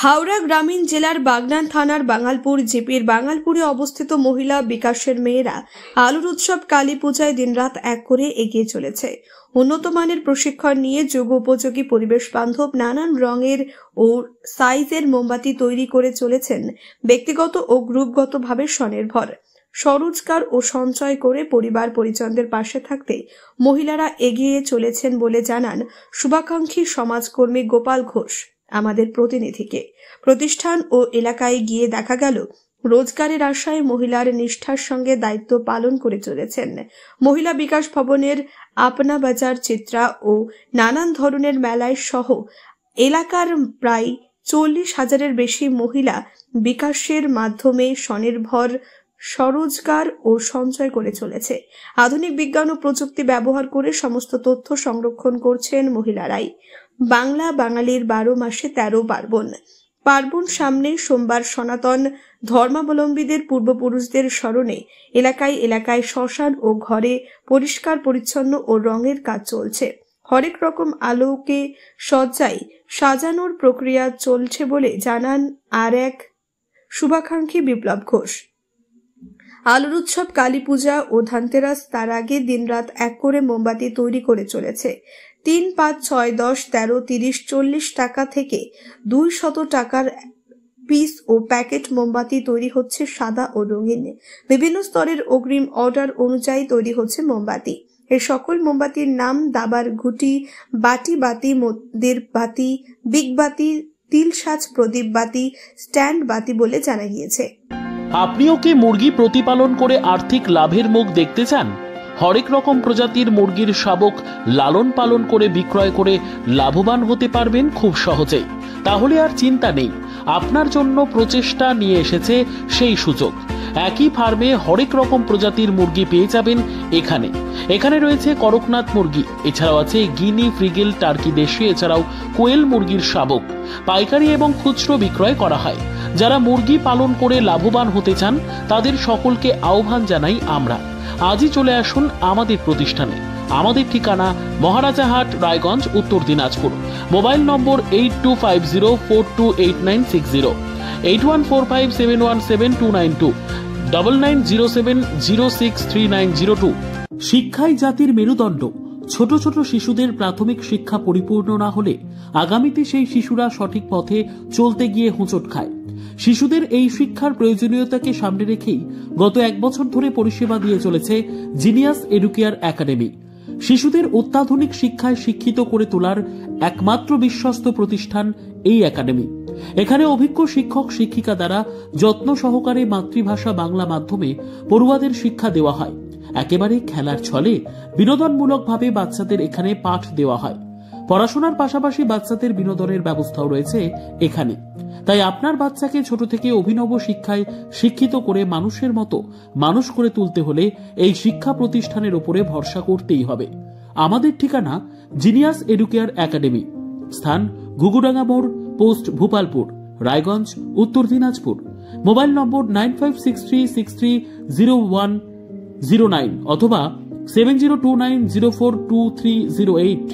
হাওড়া গ্রামীণ জেলার বাগনান থানার বাঙালপুর জিপির বাঙালপুরে অবস্থিত মহিলা বিকাশের মেয়েরা আলুর উৎসব কালী পূজায় দিনরাত এক করে এগিয়ে চলেছে। উন্নত মানের প্রশিক্ষণ নিয়ে যুগ উপযোগী পরিবেশ বান্ধব নানান রঙের ও সাইজের মোমবাতি তৈরি করে চলেছেন। ব্যক্তিগত ও গ্রুপগতভাবে স্বনির্ভর, স্বরোজগার ও সঞ্চয় করে পরিবার পরিজনদের পাশে থাকতে মহিলারা এগিয়ে চলেছেন বলে জানান শুভাকাঙ্ক্ষী সমাজকর্মী গোপাল ঘোষ আমাদের প্রতিনিধিকে। প্রতিষ্ঠান ও এলাকায় গিয়ে দেখা গেল রোজগারের আশায় মহিলার নিষ্ঠার সঙ্গে দায়িত্ব পালন করে চলেছেন। মহিলা বিকাশ ভবনের আপনা বাজার, চিত্রা ও নানান ধরনের মেলায় সহ এলাকার প্রায় 40,000-এর বেশি মহিলা বিকাশের মাধ্যমে স্বনির্ভর, স্বরোজগার ও সঞ্চয় করে চলেছে। আধুনিক বিজ্ঞান ও প্রযুক্তি ব্যবহার করে সমস্ত তথ্য সংরক্ষণ করছেন মহিলারাই। বাংলা বাঙালির 12 মাসে 13 পার্বণ। পার্বণ সামনে সোমবার সনাতন ধর্মাবলম্বীদের পূর্বপুরুষদের স্মরণে এলাকায় এলাকায় শ্মশান ও ঘরে পরিষ্কার পরিচ্ছন্ন ও রঙের কাজ চলছে। হরেক রকম আলোকে সজ্জায় সাজানোর প্রক্রিয়া চলছে বলে জানান আর এক শুভাকাঙ্ক্ষী বিপ্লব ঘোষ। আলুর উৎসব কালী পূজা ও ধানতেরাস তার আগে দিনরাত এক করে মোমবাতি তৈরি করে চলেছে। 3, 5, 6, 10, 13, 30, 40 টাকা থেকে 200 টাকার পিস ও প্যাকেট মোমবাতি তৈরি হচ্ছে সাদা ও রঙিন। বিভিন্ন স্তরের অগ্রিম অর্ডার অনুযায়ী তৈরি হচ্ছে মোমবাতি। এই সকল মোমবাতির নাম দাবার ঘুটি, বাটি বাতি, মন্দির বাতি, বিগ বাতি, তিলসাজ প্রদীপ বাতি, স্ট্যান্ড বাতি বলে জানা গিয়েছে। আপনিও কি মুরগি প্রতিপালন করে আর্থিক লাভের মুখ দেখতে চান? হরেক রকম প্রজাতির মুরগির শাবক লালন পালন করে বিক্রয় করে লাভবান হতে পারবেন খুব সহজেই। তাহলে আর চিন্তা নেই, আপনার জন্য প্রচেষ্টা নিয়ে এসেছে সেই সুযোগ। একই ফার্মে হরেক রকম প্রজাতির মুরগি পেয়ে যাবেন এখানে রয়েছে করকনাথ মুরগি, এছাড়াও আছে গিনি, ফ্রিগেল, টার্কি দেশি, এছাড়াও কোয়েল মুরগির শাবক পাইকারি এবং খুচরো বিক্রয় করা হয়। যারা মুরগি পালন করে লাভবান হতে চান তাদের সকলকে আহ্বান জানাই আমরা। আজই চলে আসুন আমাদের প্রতিষ্ঠানে। আমাদের ঠিকানা মহারাজাহাট, রায়গঞ্জ, উত্তর দিনাজপুর। মোবাইল নম্বর 8250428960, 8145717292, 9907063902। শিক্ষাই জাতির মেরুদণ্ড। ছোট ছোট শিশুদের প্রাথমিক শিক্ষা পরিপূর্ণ না হলে আগামীতে সেই শিশুরা সঠিক পথে চলতে গিয়ে হোঁচট খায়। শিশুদের এই শিক্ষার প্রয়োজনীয়তাকে সামনে রেখেই গত 1 বছর ধরে পরিষেবা দিয়ে চলেছে জিনিয়াস এডুকেয়ার একাডেমি। শিশুদের অত্যাধুনিক শিক্ষায় শিক্ষিত করে তোলার একমাত্র বিশ্বস্ত প্রতিষ্ঠান এই একাডেমি। এখানে অভিজ্ঞ শিক্ষক শিক্ষিকা দ্বারা যত্ন সহকারে মাতৃভাষা বাংলা মাধ্যমে পড়ুয়াদের শিক্ষা দেওয়া হয়। একেবারে খেলার ছলে বিনোদনমূলকভাবে বাচ্চাদের এখানে পাঠ দেওয়া হয়। পড়াশোনার পাশাপাশি বাচ্চাদের বিনোদনের ব্যবস্থাও রয়েছে এখানে। তাই আপনার বাচ্চাকে ছোট থেকে অভিনব শিক্ষায় শিক্ষিত করে মানুষের মতো মানুষ করে তুলতে হলে এই শিক্ষা প্রতিষ্ঠানের উপরে ভরসা করতেই হবে। আমাদের ঠিকানা জিনিয়াস এডুকেয়ার একাডেমি, স্থান ঘুঘুডাঙ্গা মোড়, পোস্ট ভূপালপুর, রায়গঞ্জ, উত্তর দিনাজপুর। মোবাইল নম্বর 9563630109 অথবা 7029042308।